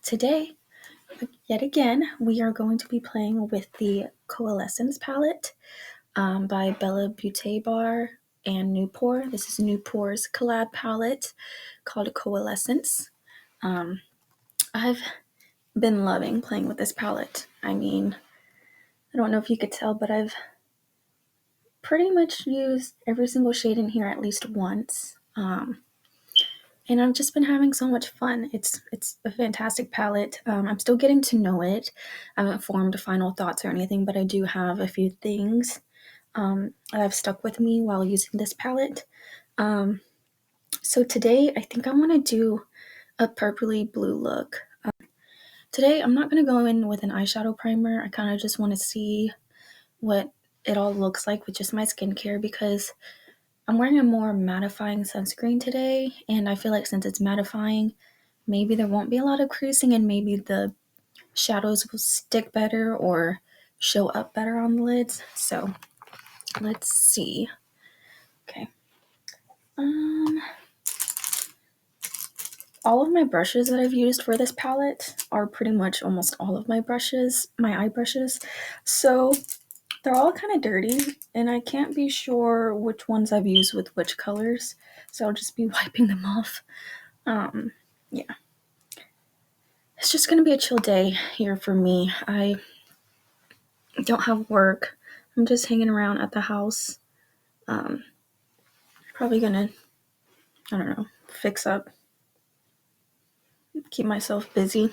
today, yet again, we are going to be playing with the Coalescence palette by bellabeautebar and Noopur. This is Noopur's collab palette called Coalescence. I've been loving playing with this palette. I mean, I don't know if you could tell, but I've pretty much used every single shade in here at least once. And I've just been having so much fun. It's a fantastic palette. I'm still getting to know it. I haven't formed final thoughts or anything, but I do have a few things that have stuck with me while using this palette. So today, I think I want to do a purpley blue look. Today, I'm not going to go in with an eyeshadow primer. I kind of just want to see what it all looks like with just my skincare because I'm wearing a more mattifying sunscreen today, and I feel like since it's mattifying, maybe there won't be a lot of creasing and maybe the shadows will stick better or show up better on the lids. So let's see. Okay. All of my brushes that I've used for this palette are pretty much almost all of my brushes, my eye brushes. So they're all kind of dirty, and I can't be sure which ones I've used with which colors. So I'll just be wiping them off. Yeah. It's just going to be a chill day here for me. I don't have work. I'm just hanging around at the house. Probably going to, I don't know, fix up, keep myself busy.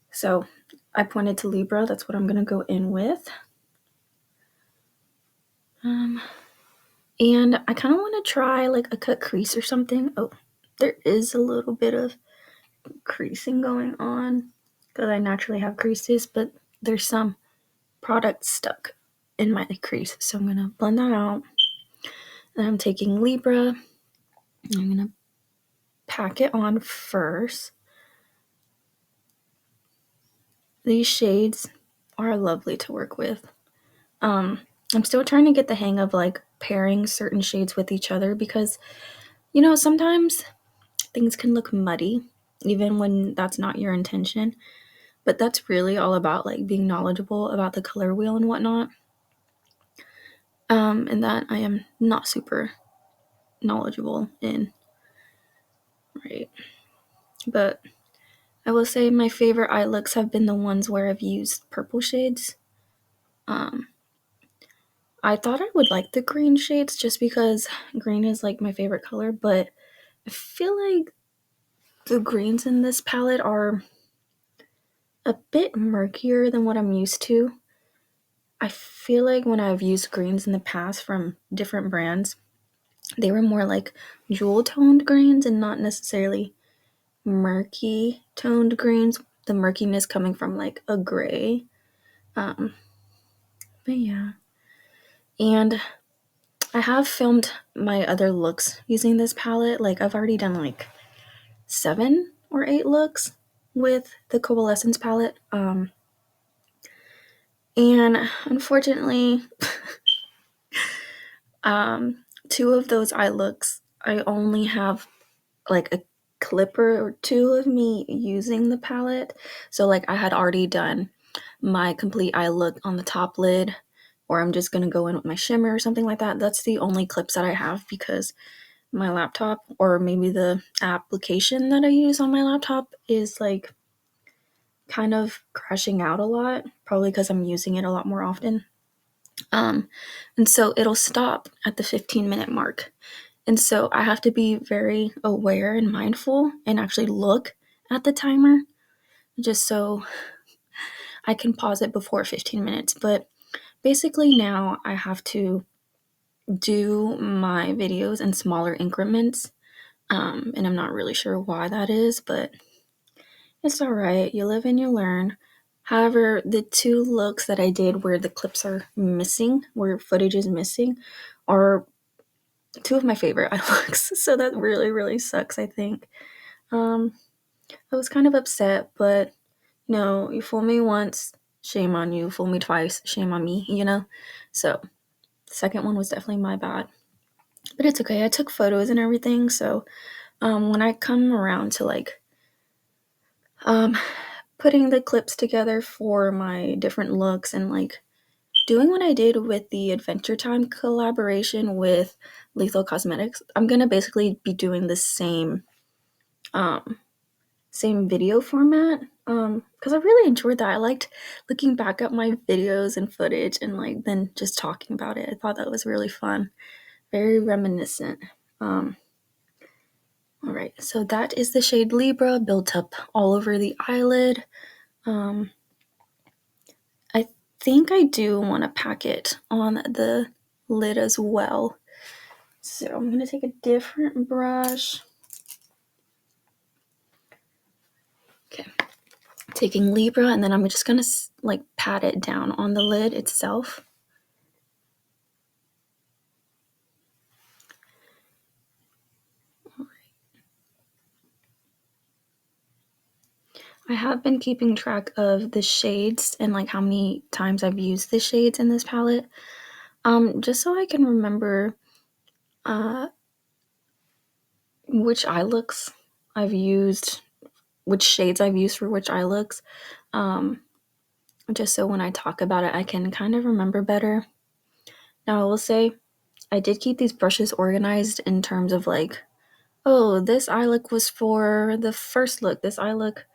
So I pointed to Libra. That's what I'm going to go in with. And I kind of want to try like a cut crease or something. Oh, there is a little bit of creasing going on because I naturally have creases, but there's some product stuck in my crease. So I'm going to blend that out. And I'm taking Libra. I'm going to pack it on first. These shades are lovely to work with. I'm still trying to get the hang of like pairing certain shades with each other because, you know, sometimes things can look muddy even when that's not your intention. But that's really all about like being knowledgeable about the color wheel and whatnot. And that I am not super knowledgeable in. Right. But I will say my favorite eye looks have been the ones where I've used purple shades. I thought I would like the green shades just because green is like my favorite color, but I feel like the greens in this palette are a bit murkier than what I'm used to. I feel like when I've used greens in the past from different brands, they were more like jewel toned greens and not necessarily murky toned greens. The murkiness coming from like a gray. But yeah. And I have filmed my other looks using this palette. Like I've already done like 7 or 8 looks with the Coalescence palette. And unfortunately, 2 of those eye looks, I only have like a clipper or 2 of me using the palette. So like I had already done my complete eye look on the top lid, or I'm just gonna go in with my shimmer or something like that. That's the only clips that I have because my laptop, or maybe the application that I use on my laptop, is like kind of crashing out a lot, probably because I'm using it a lot more often. And so it'll stop at the 15-minute mark. And so I have to be very aware and mindful and actually look at the timer just so I can pause it before 15 minutes. But basically now I have to do my videos in smaller increments. And I'm not really sure why that is, but it's all right. You live and you learn. However, the 2 looks that I did where the clips are missing, where footage is missing, are 2 of my favorite eye looks. So that really, really sucks, I think. I was kind of upset, but no, you fool me once, shame on you. Fool me twice, shame on me, you know? So the second one was definitely my bad. But it's okay. I took photos and everything, so when I come around to like putting the clips together for my different looks and like doing what I did with the Adventure Time collaboration with Lethal Cosmetics. I'm gonna basically be doing the um, same video format because I really enjoyed that. I liked looking back at my videos and footage and like then just talking about it. I thought that was really fun, very reminiscent. Um, all right, so that is the shade Libra built up all over the eyelid. Um, I think I do want to pack it on the lid as well. So I'm going to take a different brush. Okay, taking Libra, and then I'm just going to like pat it down on the lid itself. I have been keeping track of the shades and like how many times I've used the shades in this palette, just so I can remember uh, which eye looks I've used, which shades I've used for which eye looks, just so when I talk about it, I can kind of remember better. Now, I will say I did keep these brushes organized in terms of like, oh, this eye look was for the first look, this eye look,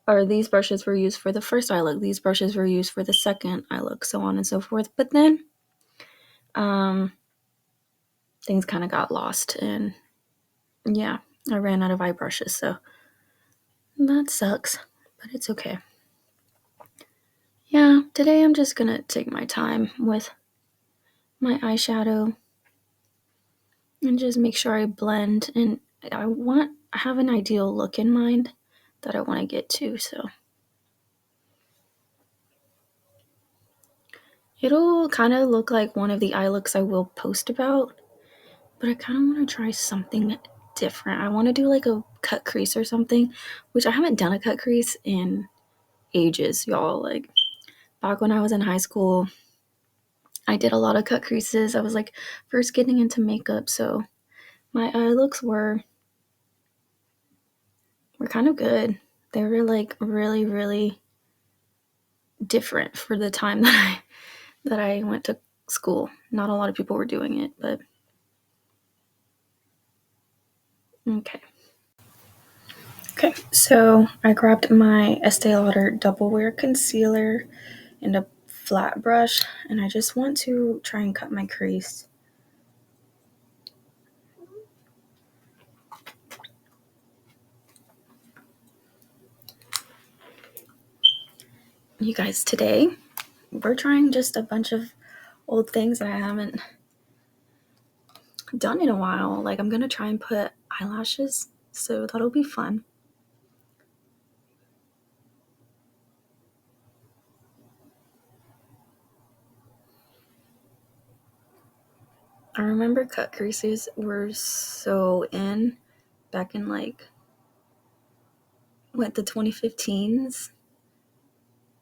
or these brushes were used for the first eye look, these brushes were used for the second eye look, so on and so forth. But then things kind of got lost, and yeah, I ran out of eye brushes, so that sucks, but it's okay. Yeah, today I'm just gonna take my time with my eyeshadow and just make sure I blend, and I have an ideal look in mind that I want to get to, so it'll kind of look like one of the eye looks I will post about, but I kind of want to try something different. I want to do like a cut crease or something, which I haven't done a cut crease in ages, y'all. Like back when I was in high school, I did a lot of cut creases. I was like first getting into makeup, so my eye looks were kind of good. They were like really, really different for the time that I went to school. Not a lot of people were doing it, but okay. Okay, so I grabbed my Estee Lauder Double Wear Concealer and a flat brush, and I just want to try and cut my crease. You guys, today we're trying just a bunch of old things that I haven't done in a while. Like I'm gonna try and put eyelashes, so that'll be fun. I remember cut creases were so in back in like the 2015s.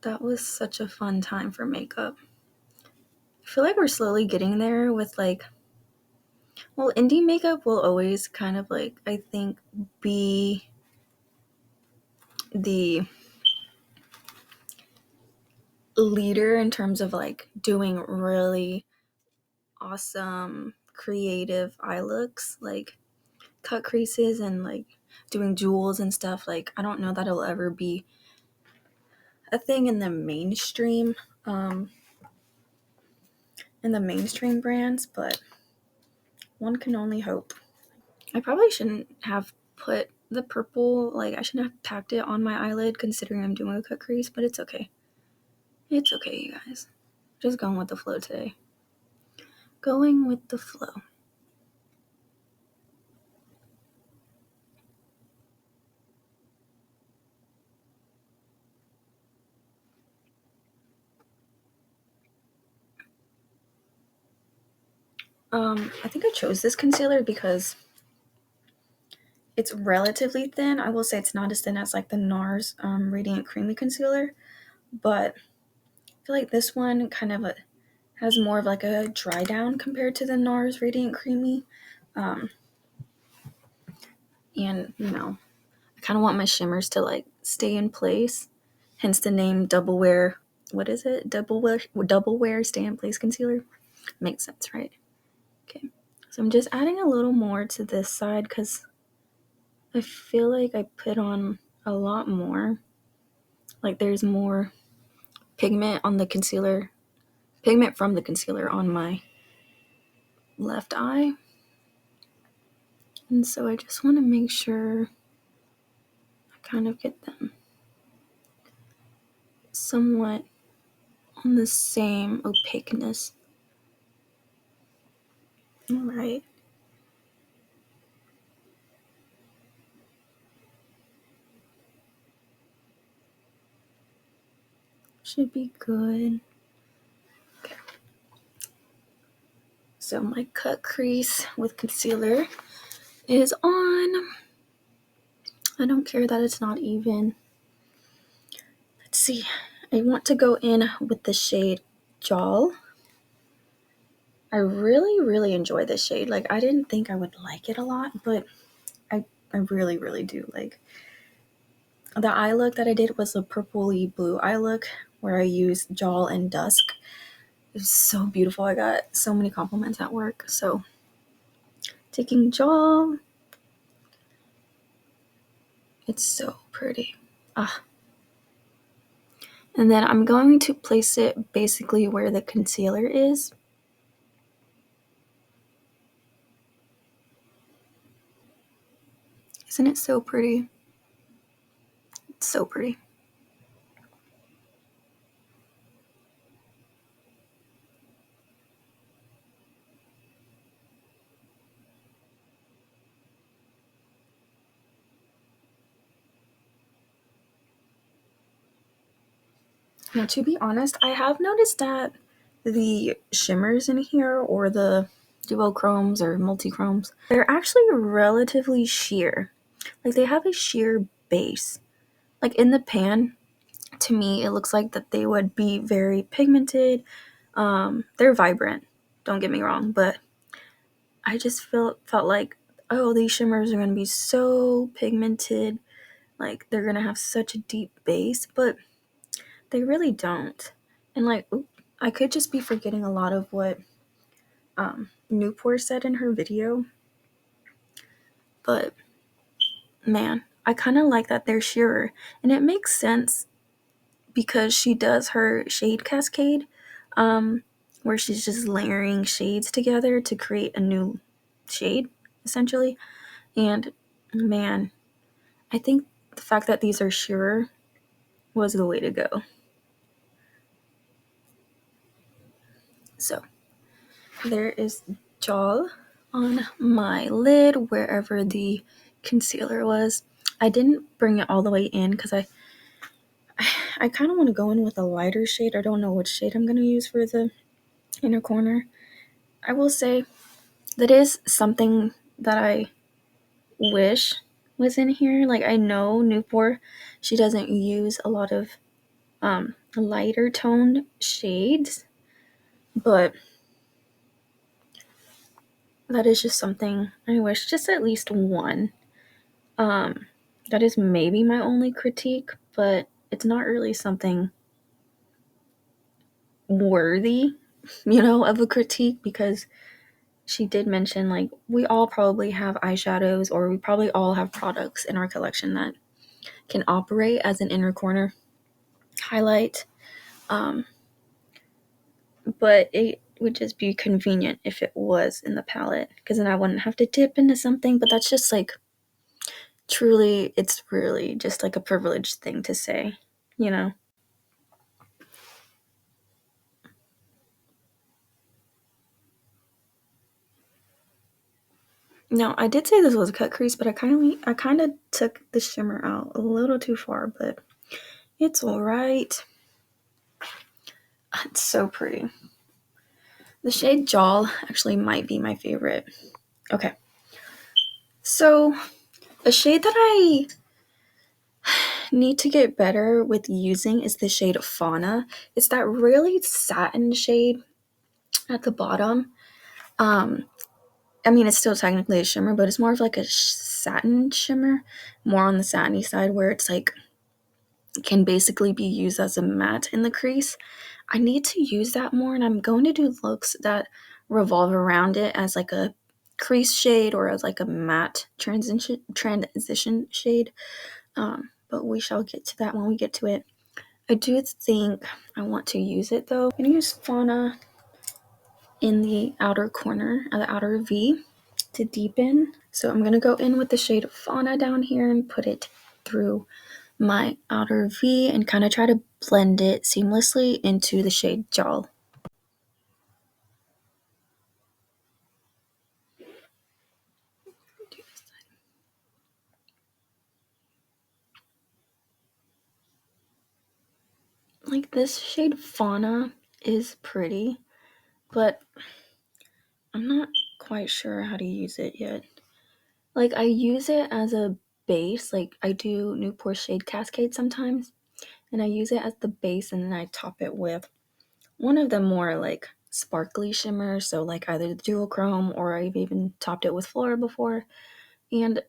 That was such a fun time for makeup. I feel like we're slowly getting there with like, well, indie makeup will always kind of like, I think, be the leader in terms of like doing really awesome creative eye looks, like cut creases and like doing jewels and stuff. Like I don't know that it'll ever be a thing um in the mainstream brands, but one can only hope. I probably shouldn't have put the purple, like I shouldn't have packed it on my eyelid considering I'm doing a cut crease, but it's okay. It's okay, you guys. Just going with the flow today. Going with the flow. I think I chose this concealer because it's relatively thin. I will say it's not as thin as like the NARS Radiant Creamy Concealer, but I feel like this one kind of has more of like a dry down compared to the NARS Radiant Creamy. And I kind of want my shimmers to like stay in place, hence the name double wear. What is it? Double wear stay in place concealer. Makes sense, right? Okay. So I'm just adding a little more to this side because I feel like I put on a lot more. Like there's more pigment on the concealer, pigment from the concealer on my left eye. And so I just want to make sure I kind of get them somewhat on the same opaqueness. All right. Should be good. Okay. So my cut crease with concealer is on. I don't care that it's not even. Let's see. I want to go in with the shade Jal. I really, really enjoy this shade. Like, I didn't think I would like it a lot, but I really, really do. Like, the eye look that I did was a purpley blue eye look where I used Jal and Dusk. It was so beautiful. I got so many compliments at work. So, taking Jal. It's so pretty. Ah. And then I'm going to place it basically where the concealer is. Isn't it so pretty? It's so pretty. Now, to be honest, I have noticed that the shimmers in here, or the duochromes or multichromes, they're actually relatively sheer. Like, they have a sheer base. Like, in the pan, to me, it looks like that they would be very pigmented. They're vibrant, don't get me wrong, but I just felt like, oh, these shimmers are going to be so pigmented. Like, they're going to have such a deep base, but they really don't. And like, I could just be forgetting a lot of what Noopur said in her video, but man, I kind of like that they're sheerer, and it makes sense because she does her shade cascade, where she's just layering shades together to create a new shade, essentially. And man, I think the fact that these are sheerer was the way to go. So there is Jal on my lid wherever the concealer was. I didn't bring it all the way in because I kind of want to go in with a lighter shade. I don't know which shade I'm going to use for the inner corner. I will say that is something that I wish was in here. Like, I know Noopur, she doesn't use a lot of lighter toned shades, but that is just something I wish, just at least one. That is maybe my only critique, but it's not really something worthy, of a critique, because she did mention, like, we all probably have eyeshadows, or we probably all have products in our collection that can operate as an inner corner highlight. But it would just be convenient if it was in the palette, because then I wouldn't have to dip into something. But that's just like, truly, it's really just like a privileged thing to say, you know? Now, I did say this was a cut crease, but I kind of took the shimmer out a little too far, but it's all right. It's so pretty. The shade Jal actually might be my favorite. Okay. So, a shade that I need to get better with using is the shade Fauna. It's that really satin shade at the bottom. I mean, it's still technically a shimmer, but it's more of like a satin shimmer, more on the satiny side, where it's like can basically be used as a matte in the crease. I need to use that more, and I'm going to do looks that revolve around it as like a crease shade or as like a matte transition shade. But we shall get to that when we get to it. I do think I want to use it though. I'm gonna use Fauna in the outer corner, the outer V, to deepen. So I'm gonna go in with the shade Fauna down here and put it through my outer V and kind of try to blend it seamlessly into the shade Jal. Like this shade Fauna is pretty, but I'm not quite sure how to use it yet. Like I use it as a base, like I do Noopur Shade Cascade sometimes, and I use it as the base and then I top it with one of the more like sparkly shimmers, so like either the duochrome or I've even topped it with Flora before. And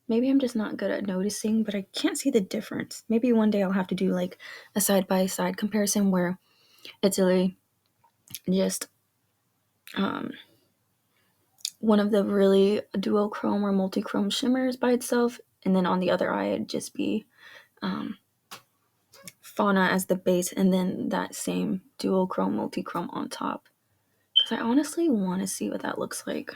maybe I'm just not good at noticing, but I can't see the difference. Maybe one day I'll have to do like a side by side comparison where it's really just one of the really duochrome or multichrome shimmers by itself, and then on the other eye it'd just be Fauna as the base, and then that same duochrome multichrome on top. Because I honestly want to see what that looks like.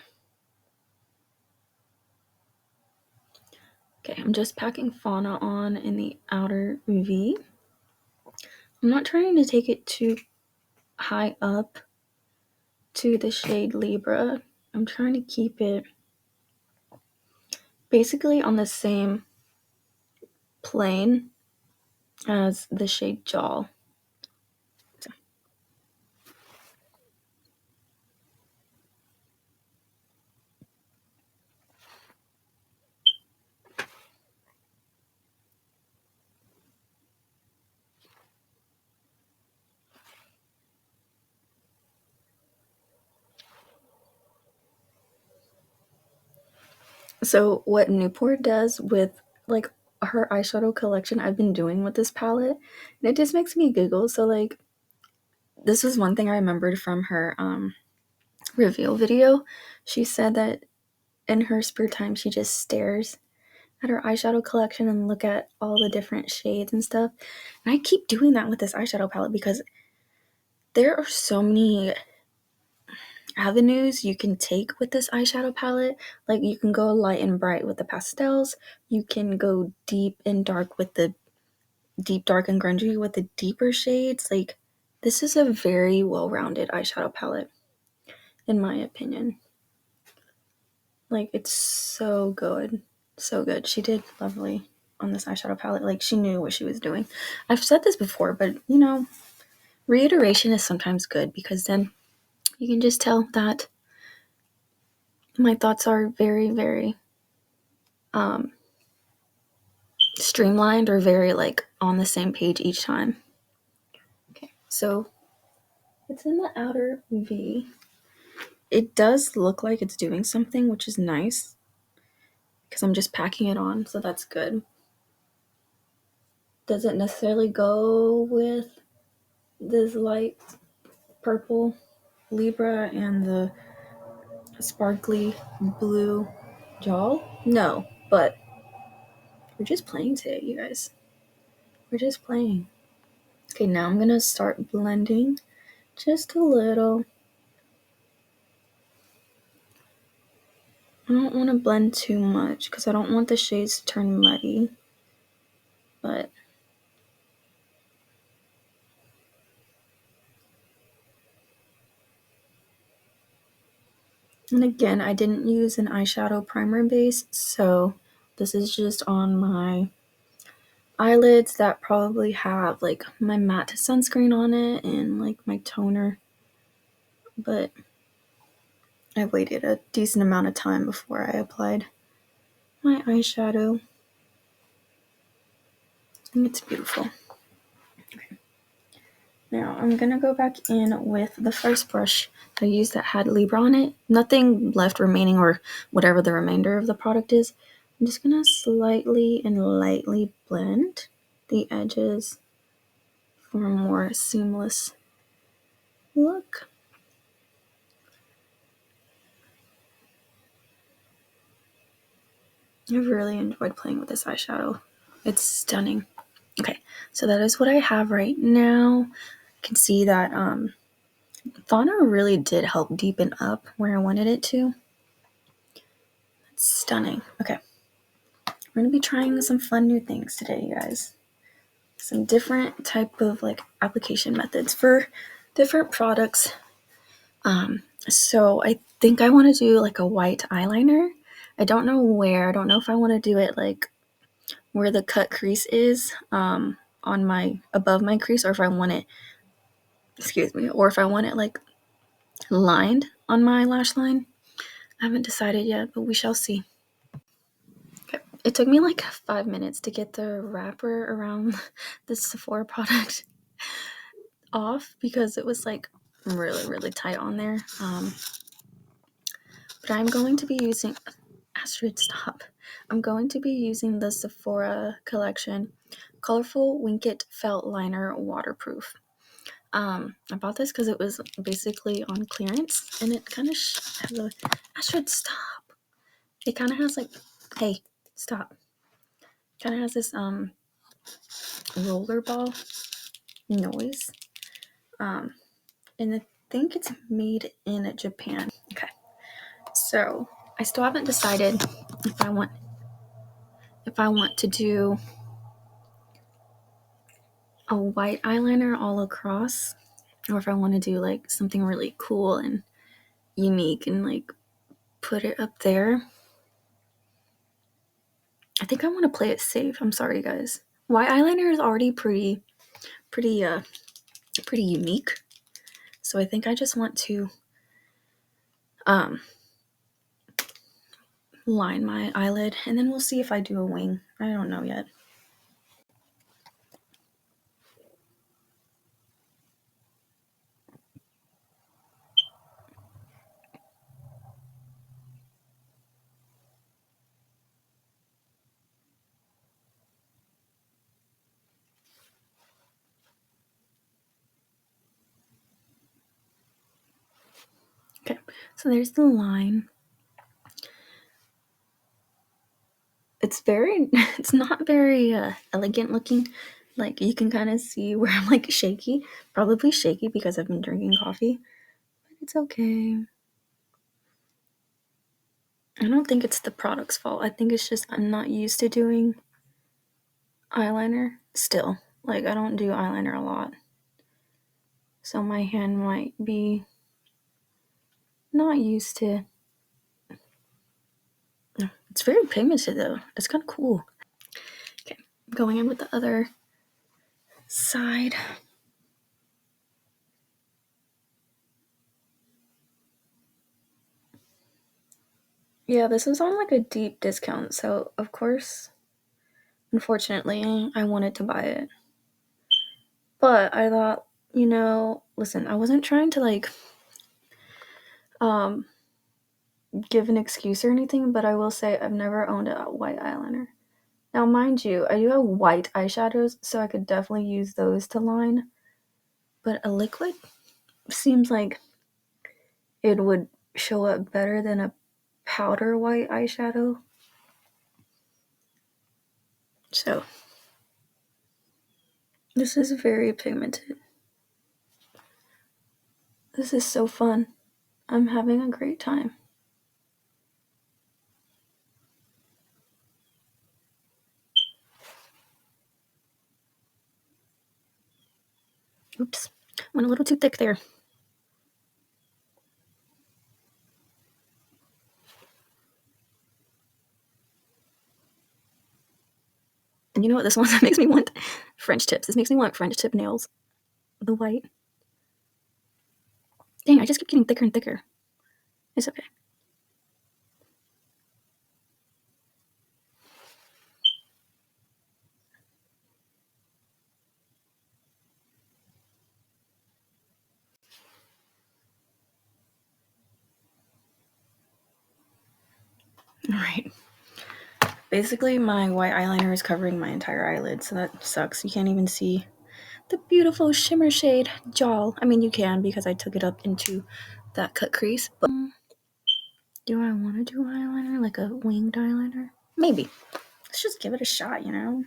Okay, I'm just packing Fauna on in the outer V. I'm not trying to take it too high up to the shade Libra. I'm trying to keep it basically on the same plane as the shade Jal. So what Noopur does with like her eyeshadow collection I've been doing with this palette, and it just makes me giggle. So like this was one thing I remembered from her reveal video. She said that in her spare time she just stares at her eyeshadow collection and look at all the different shades and stuff. And I keep doing that with this eyeshadow palette because there are so many avenues you can take with this eyeshadow palette. Like you can go light and bright with the pastels, you can go deep and dark with the deep dark and grungy with the deeper shades. Like this is a very well-rounded eyeshadow palette in my opinion. Like it's so good. So good. She did lovely on this eyeshadow palette. Like she knew what she was doing. I've said this before, but you know, reiteration is sometimes good because then you can just tell that my thoughts are very, very streamlined or very like on the same page each time. Okay, so it's in the outer V. It does look like it's doing something, which is nice because I'm just packing it on, so that's good. Doesn't necessarily go with this light purple Libra and the sparkly blue Jal. No, but we're just playing today, you guys. We're just playing. Okay, now I'm gonna start blending just a little. I don't want to blend too much because I don't want the shades to turn muddy. But and again, I didn't use an eyeshadow primer base, so this is just on my eyelids that probably have like my matte sunscreen on it and like my toner. But I waited a decent amount of time before I applied my eyeshadow. And it's beautiful. Okay. Now I'm gonna go back in with the first brush I used that had Libra on it. Nothing left remaining or whatever the remainder of the product is. I'm just gonna slightly and lightly blend the edges for a more seamless look. I've really enjoyed playing with this eyeshadow. It's stunning. Okay, so that is what I have right now. You can see that Fauna really did help deepen up where I wanted it to. It's stunning. Okay, we're gonna be trying some fun new things today, you guys. Some different type of like application methods for different products. So I think I want to do like a white eyeliner. I don't know where. I don't know if I want to do it like where the cut crease is on my above my crease, or if I want it, excuse me, or if I want it like lined on my lash line. I haven't decided yet, but we shall see. Okay. It took me like 5 minutes to get the wrapper around the Sephora product off because it was like really tight on there. But I'm going to be using Astrid, stop. I'm going to be using the Sephora collection Colorful Winkit Felt Liner Waterproof. I bought this because it was basically on clearance, and it kind of has a. Astrid, stop. It kind of has like, hey, stop. Kind of has this rollerball noise. And I think it's made in Japan. Okay, so I still haven't decided if I want to do a white eyeliner all across, or if I want to do like something really cool and unique and like put it up there. I think I want to play it safe. I'm sorry, guys. White eyeliner is already pretty unique. So I think I just want to line my eyelid, and then we'll see if I do a wing. I don't know yet. Okay, so there's the line. It's not very elegant looking. Like you can kind of see where I'm like shaky, probably shaky because I've been drinking coffee, but it's okay. I don't think it's the product's fault. I think it's just I'm not used to doing eyeliner still. Like I don't do eyeliner a lot. So my hand might be not used to. It's very pigmented though. It's kind of cool. Okay, going in with the other side. Yeah, this was on like a deep discount, so of course, unfortunately, I wanted to buy it. But I thought, listen, I wasn't trying to like um give an excuse or anything, but I will say I've never owned a white eyeliner. Now, mind you, I do have white eyeshadows, so I could definitely use those to line. But a liquid seems like it would show up better than a powder white eyeshadow. So, this is very pigmented. This is so fun. I'm having a great time. Oops, went a little too thick there. And you know what this one makes me want? French tips. This makes me want French tip nails. The white. Dang, I just keep getting thicker and thicker. It's okay. All right. Basically, my white eyeliner is covering my entire eyelid, so that sucks. You can't even see the beautiful shimmer shade gel. I mean, you can because I took it up into that cut crease, but do I want to do eyeliner, like a winged eyeliner? Maybe. Let's just give it a shot, you know?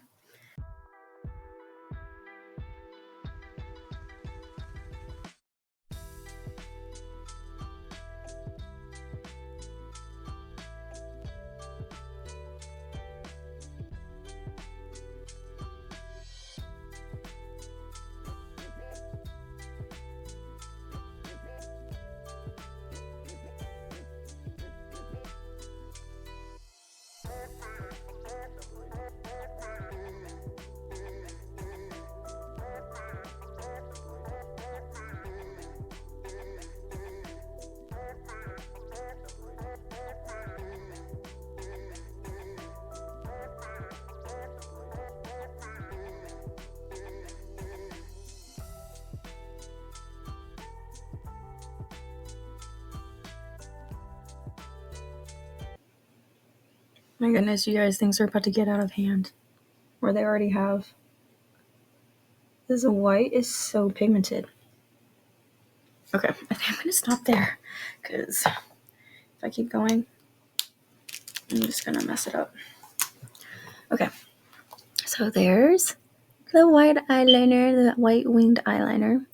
My goodness, you guys, things are about to get out of hand. Or they already have. This white is so pigmented. Okay, I think I'm gonna stop there, because if I keep going, I'm just gonna mess it up. Okay, so there's the white eyeliner, the white winged eyeliner.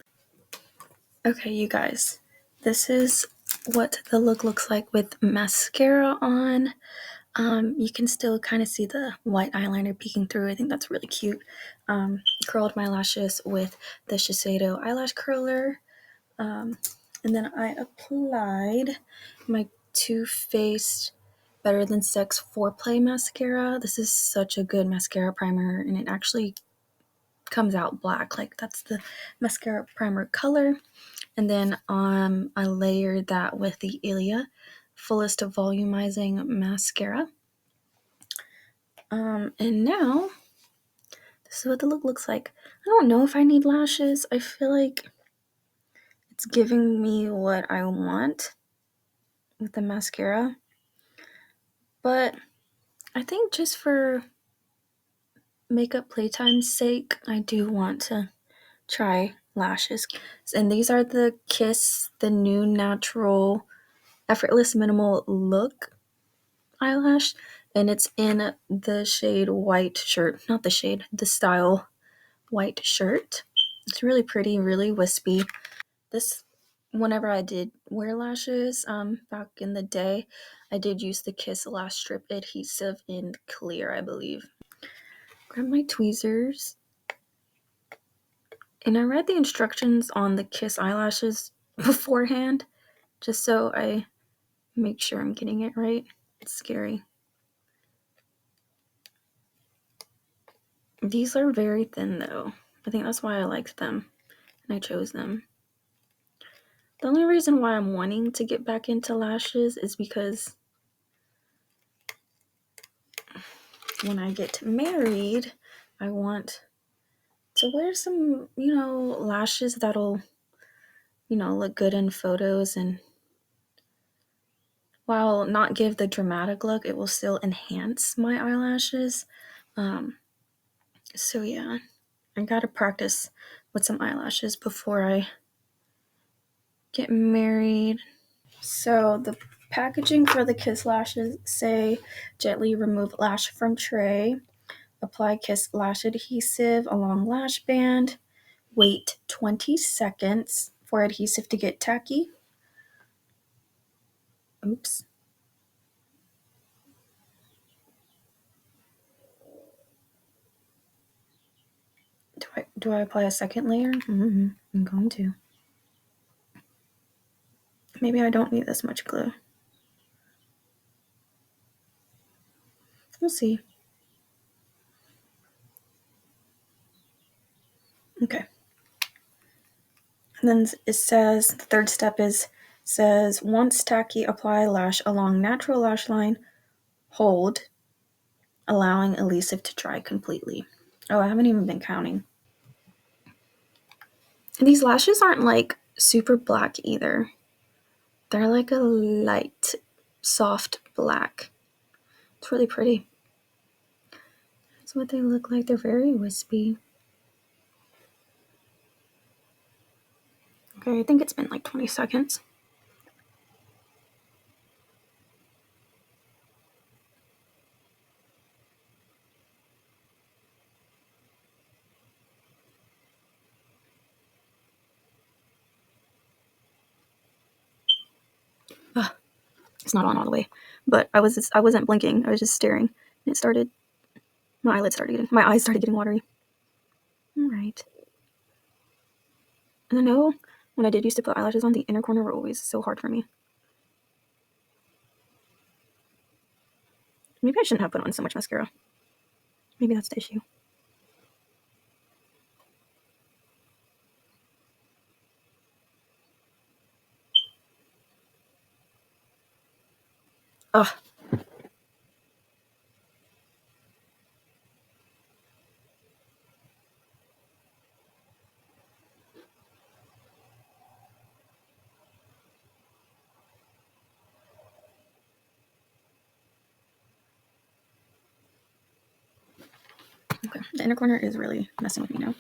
Okay, you guys, this is what the look looks like with mascara on. You can still kind of see the white eyeliner peeking through. I think that's really cute. Curled my lashes with the Shiseido eyelash curler. And then I applied my Too Faced Better Than Sex Foreplay mascara. This is such a good mascara primer, and it actually comes out black. Like, that's the mascara primer color. And then I layered that with the Ilia Fullest Volumizing Mascara. And now, this is what the look looks like. I don't know if I need lashes. I feel like it's giving me what I want with the mascara. But I think just for makeup playtime's sake, I do want to try lashes. And these are the Kiss, the new natural effortless minimal look eyelash, and it's in the shade white shirt. Not the shade, the style white shirt. It's really pretty, really wispy. This, whenever I did wear lashes back in the day, I did use the Kiss Lash Strip adhesive in clear, I believe. Grab my tweezers, and I read the instructions on the Kiss eyelashes beforehand, just so I make sure I'm getting it right. It's scary. These are very thin though. I think that's why I liked them and I chose them. The only reason why I'm wanting to get back into lashes is because when I get married, I want to wear some, lashes that'll, look good in photos, and while not give the dramatic look, it will still enhance my eyelashes. So yeah, I gotta practice with some eyelashes before I get married. So the packaging for the Kiss lashes say gently remove lash from tray, apply Kiss lash adhesive along lash band, wait 20 seconds for adhesive to get tacky. Oops. Do I apply a second layer? I'm going to. Maybe I don't need this much glue. We'll see. Okay. And then it says, the third step says, once tacky, apply lash along natural lash line, hold, allowing adhesive to dry completely. Oh, I haven't even been counting. And these lashes aren't like super black either. They're like a light, soft black. It's really pretty. what they look like. They're very wispy. Okay, I think it's been like 20 seconds. Ugh, it's not on all the way, but I wasn't blinking. I was just staring, and it started. My eyes started getting watery. All right. And I know when I did used to put eyelashes on, the inner corner were always so hard for me. Maybe I shouldn't have put on so much mascara. Maybe that's the issue. Ugh. Okay, the inner corner is really messing with me now.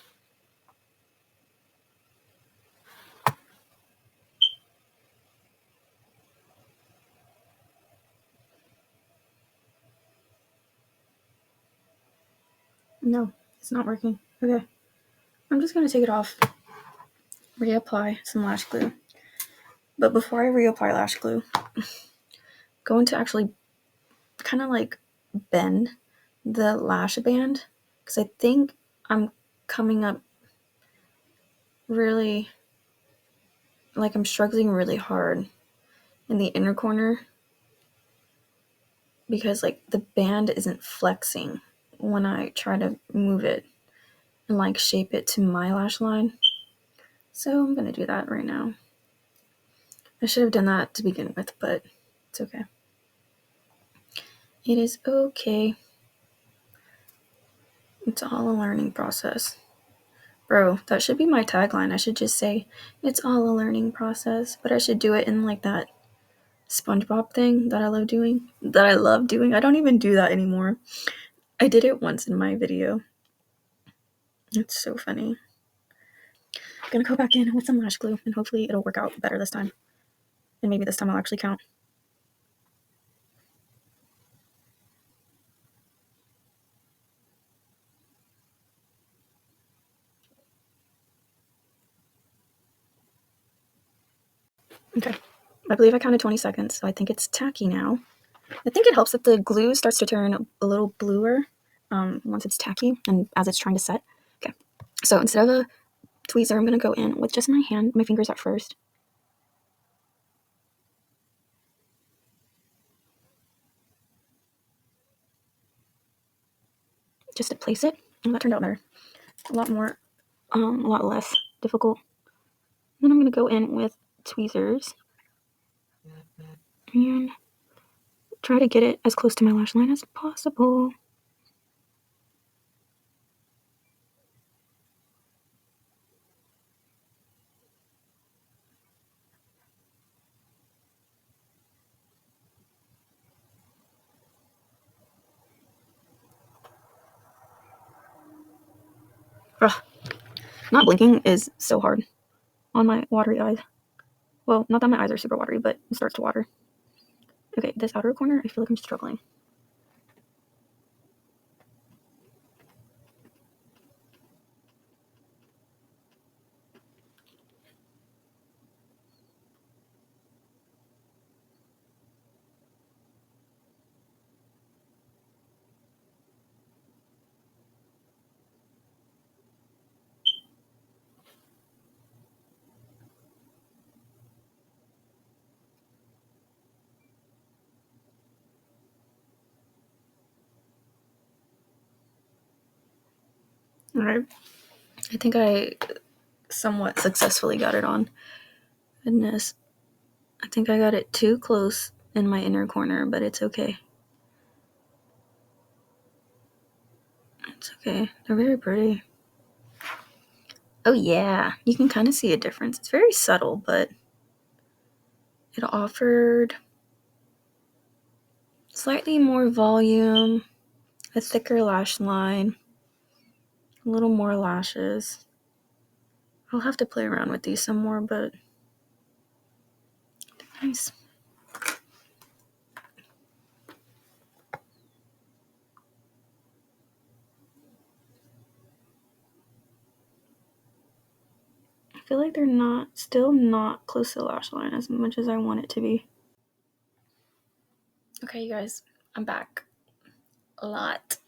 No, it's not working. Okay, I'm just gonna take it off, reapply some lash glue. But before I reapply lash glue, I'm going to actually kind of like bend the lash band because I think I'm coming up really, like I'm struggling really hard in the inner corner because like the band isn't flexing when I try to move it and like shape it to my lash line. So I'm gonna do that right now. I should have done that to begin with, but it's okay. It is okay. It's all a learning process. Bro, that should be my tagline. I should just say, it's all a learning process, but I should do it in like that SpongeBob thing that I love doing. I don't even do that anymore. I did it once in my video. It's so funny. I'm gonna go back in with some lash glue and hopefully it'll work out better this time. And maybe this time I'll actually count. Okay. I believe I counted 20 seconds, so I think it's tacky now. I think it helps that the glue starts to turn a little bluer once it's tacky and as it's trying to set. Okay. So instead of a tweezer, I'm going to go in with just my fingers at first. Just to place it. And that turned out better. A lot less difficult. Then I'm going to go in with tweezers and try to get it as close to my lash line as possible. Ugh. Not blinking is so hard on my watery eyes. Well, not that my eyes are super watery, but it starts to water. Okay, this outer corner, I feel like I'm struggling. Alright. I think I somewhat successfully got it on. Goodness. I think I got it too close in my inner corner, but it's okay. It's okay. They're very pretty. Oh yeah, you can kind of see a difference. It's very subtle, but it offered slightly more volume. a thicker lash line, a little more lashes. I'll have to play around with these some more, but nice. I feel like they're still not close to the lash line as much as I want it to be. Okay, you guys, I'm back. A lot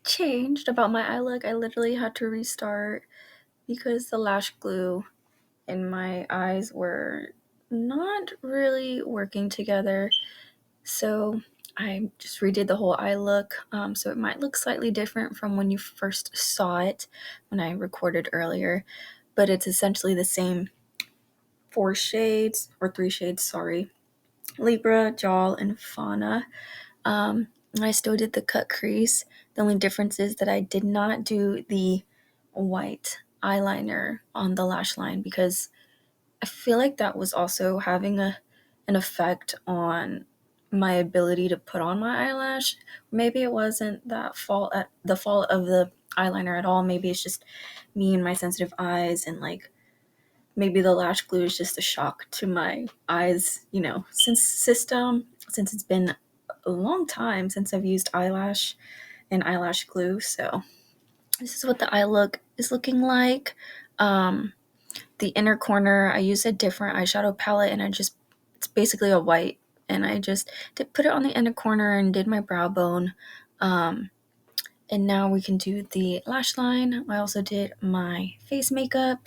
changed about my eye look. I literally had to restart because the lash glue in my eyes were not really working together. So I just redid the whole eye look. So it might look slightly different from when you first saw it when I recorded earlier, but it's essentially the same 3 shades, sorry. Libra, Jal, and Fauna. I still did the cut crease. The only difference is that I did not do the white eyeliner on the lash line because I feel like that was also having an effect on my ability to put on my eyelash. Maybe it wasn't the fault of the eyeliner at all. Maybe it's just me and my sensitive eyes, and like maybe the lash glue is just a shock to my eyes, since it's been a long time since I've used eyelash and eyelash glue. So this is what the eye look is looking like. The inner corner, I use a different eyeshadow palette, and it's basically a white, and I just put it on the inner corner and did my brow bone. And now we can do the lash line. I also did my face makeup.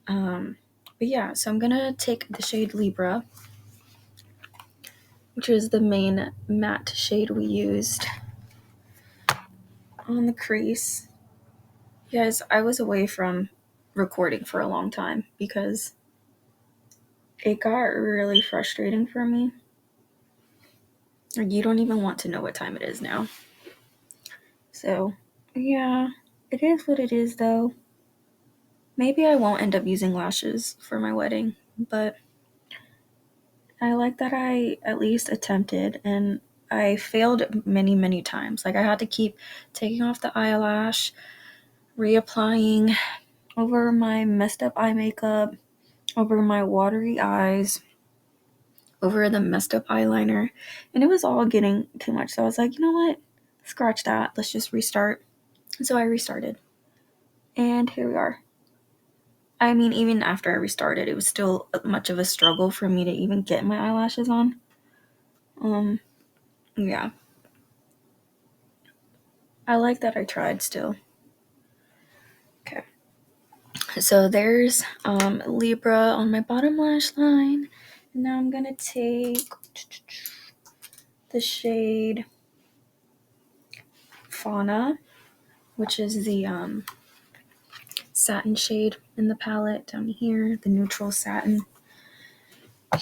But yeah, so I'm gonna take the shade Libra, which is the main matte shade we used on the crease. Guys, I was away from recording for a long time because it got really frustrating for me. Like, you don't even want to know what time it is now. So, yeah, it is what it is though. Maybe I won't end up using lashes for my wedding, but I like that I at least attempted, and I failed many, many times. Like, I had to keep taking off the eyelash, reapplying over my messed up eye makeup, over my watery eyes, over the messed up eyeliner, and it was all getting too much. So I was like, you know what? Scratch that. Let's just restart. So I restarted, and here we are. I mean, even after I restarted, it was still much of a struggle for me to even get my eyelashes on. Yeah. I like that I tried still. Okay. So there's Libra on my bottom lash line. Now I'm gonna take the shade Fauna, which is the satin shade in the palette down here, the neutral satin.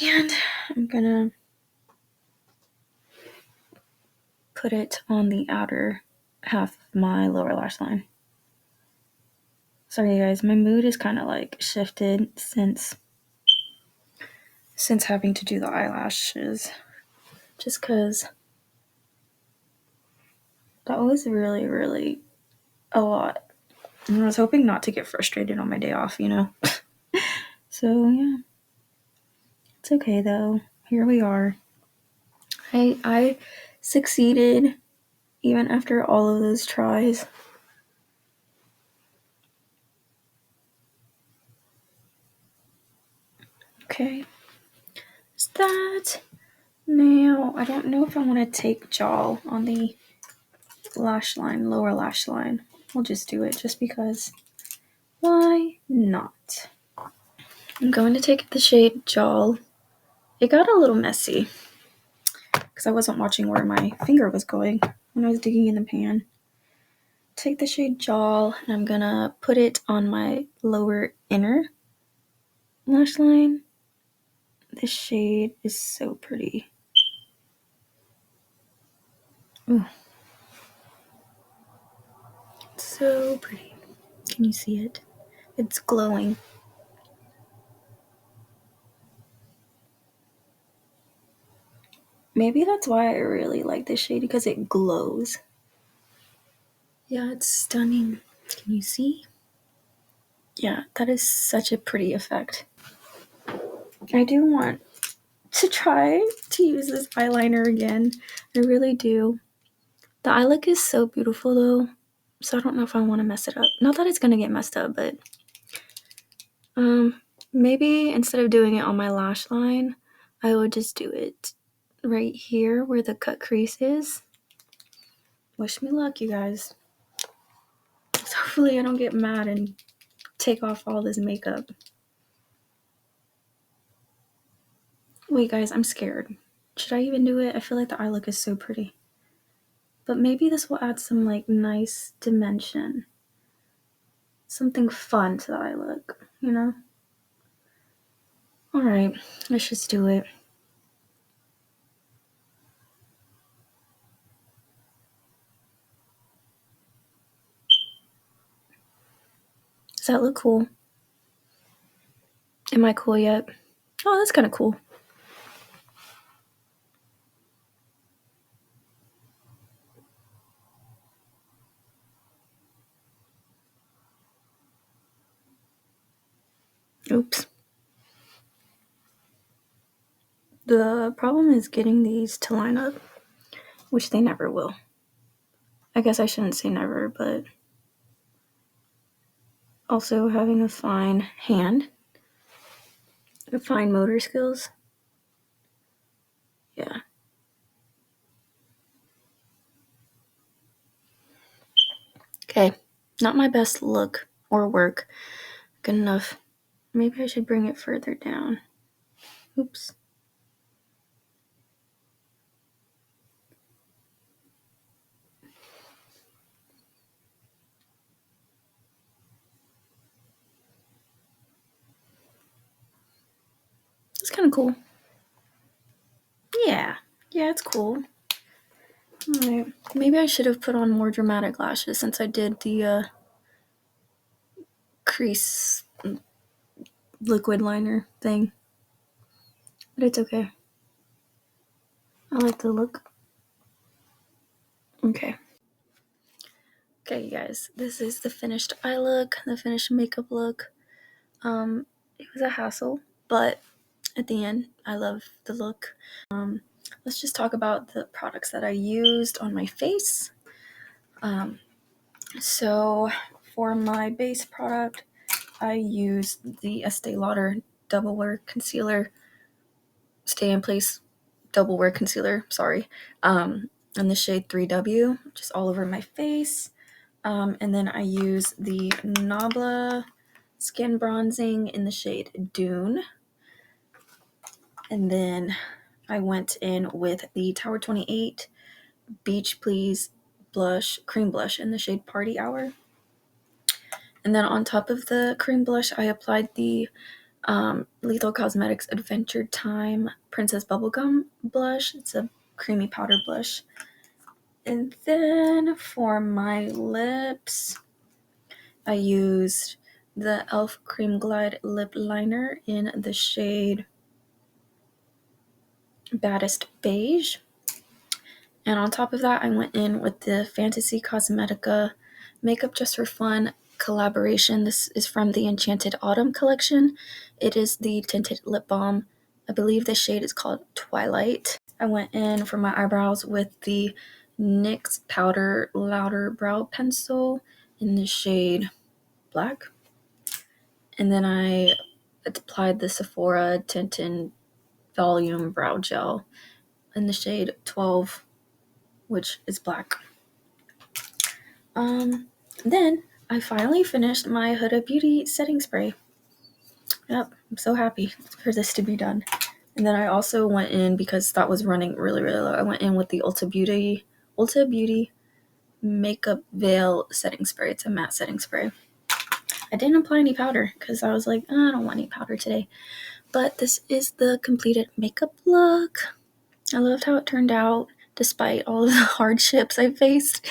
And I'm gonna put it on the outer half of my lower lash line. Sorry guys, my mood is kind of like shifted since having to do the eyelashes, just because that was really, really a lot. And I was hoping not to get frustrated on my day off, So yeah, it's okay though. Here we are. I succeeded even after all of those tries. Okay, is that now? I don't know if I want to take Jaw on the lash line, lower lash line. We'll just do it just because. Why not? I'm going to take the shade Jaw. It got a little messy because I wasn't watching where my finger was going when I was digging in the pan. Take the shade Jaw, and I'm gonna put it on my lower inner lash line. This shade is so pretty. Ooh. It's so pretty. Can you see it? It's glowing. Maybe that's why I really like this shade, because it glows. Yeah, it's stunning. Can you see? Yeah, that is such a pretty effect. I do want to try to use this eyeliner again. I really do. The eye look is so beautiful though, so I don't know if I want to mess it up. Not that it's gonna get messed up, but maybe instead of doing it on my lash line, I would just do it right here where the cut crease is. Wish me luck, you guys. So hopefully I don't get mad and take off all this makeup. Wait, guys, I'm scared. Should I even do it? I feel like the eye look is so pretty. But maybe this will add some like nice dimension. Something fun to the eye look, you know? Alright, let's just do it. Does that look cool? Am I cool yet? Oh, that's kind of cool. Oops. The problem is getting these to line up, which they never will. I guess I shouldn't say never, but also having a fine hand, fine motor skills. Yeah. Okay, not my best look or work. Good enough. Maybe I should bring it further down. Oops. It's kind of cool. Yeah, it's cool. Alright, maybe I should have put on more dramatic lashes since I did the crease liquid liner thing. But it's okay. I like the look. Okay. Okay, you guys, this is the finished eye look, the finished makeup look. It was a hassle, but at the end, I love the look. Let's just talk about the products that I used on my face. So for my base product, I used the Estee Lauder Double Wear Concealer, Stay in Place Double Wear Concealer, sorry, in the shade 3W, just all over my face. And then I use the Nabla Skin Bronzing in the shade Dune. And then I went in with the Tower 28 Beach Please blush, cream blush in the shade Party Hour. And then on top of the cream blush, I applied the Lethal Cosmetics Adventure Time Princess Bubblegum blush. It's a creamy powder blush. And then for my lips, I used the e.l.f. Cream Glide Lip Liner in the shade Baddest Beige. And on top of that, I went in with the Fantasy Cosmetica Makeup Just for Fun collaboration. This is from the Enchanted Autumn collection. It is the tinted lip balm. I believe the shade is called Twilight. I went in for my eyebrows with the NYX Powder Louder Brow Pencil in the shade Black. And then I applied the Sephora Tinted Volume Brow Gel in the shade 12, which is black. Then I finally finished my Huda Beauty setting spray. Yep, I'm so happy for this to be done. And then I also went in, because that was running really, really low, I went in with the Ulta Beauty Makeup Veil setting spray. It's a matte setting spray. I didn't apply any powder because I was like, I don't want any powder today. But this is the completed makeup look. I loved how it turned out despite all of the hardships I faced.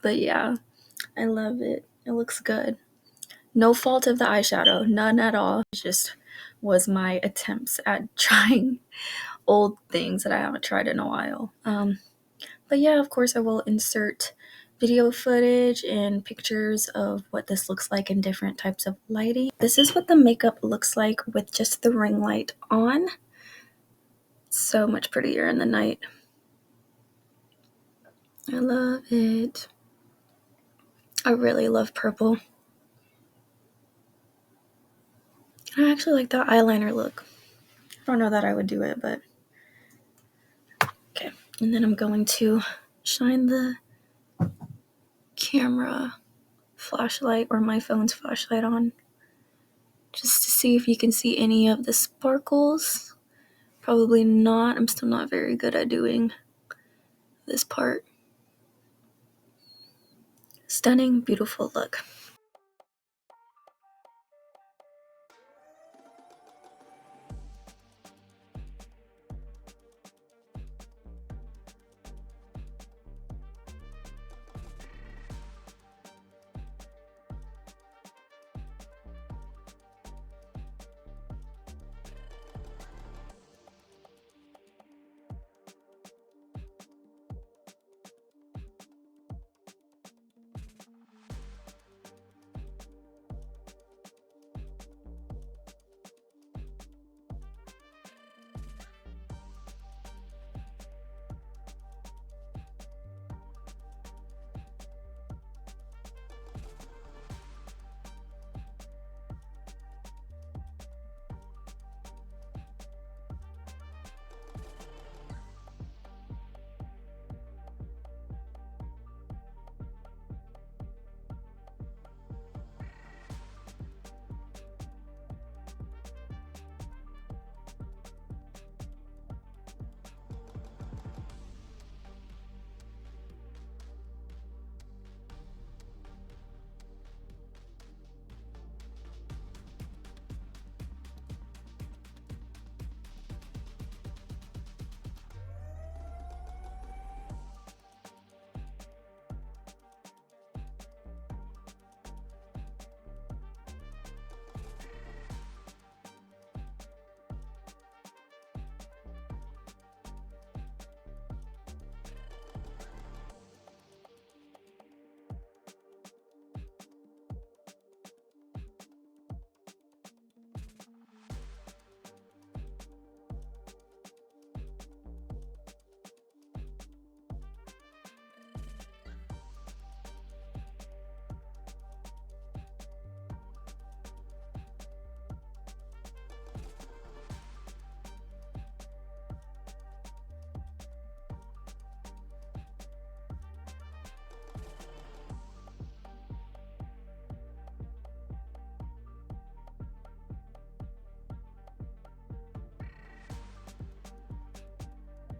But yeah, I love it. It looks good. No fault of the eyeshadow, none at all. It just was my attempts at trying old things that I haven't tried in a while. But yeah, of course I will insert video footage and pictures of what this looks like in different types of lighting. This is what the makeup looks like with just the ring light on. So much prettier in the night. I love it. I really love purple. I actually like that eyeliner look. I don't know that I would do it, but okay. And then I'm going to shine the camera flashlight or my phone's flashlight on just to see if you can see any of the sparkles. Probably not. I'm still not very good at doing this part. Stunning, beautiful look.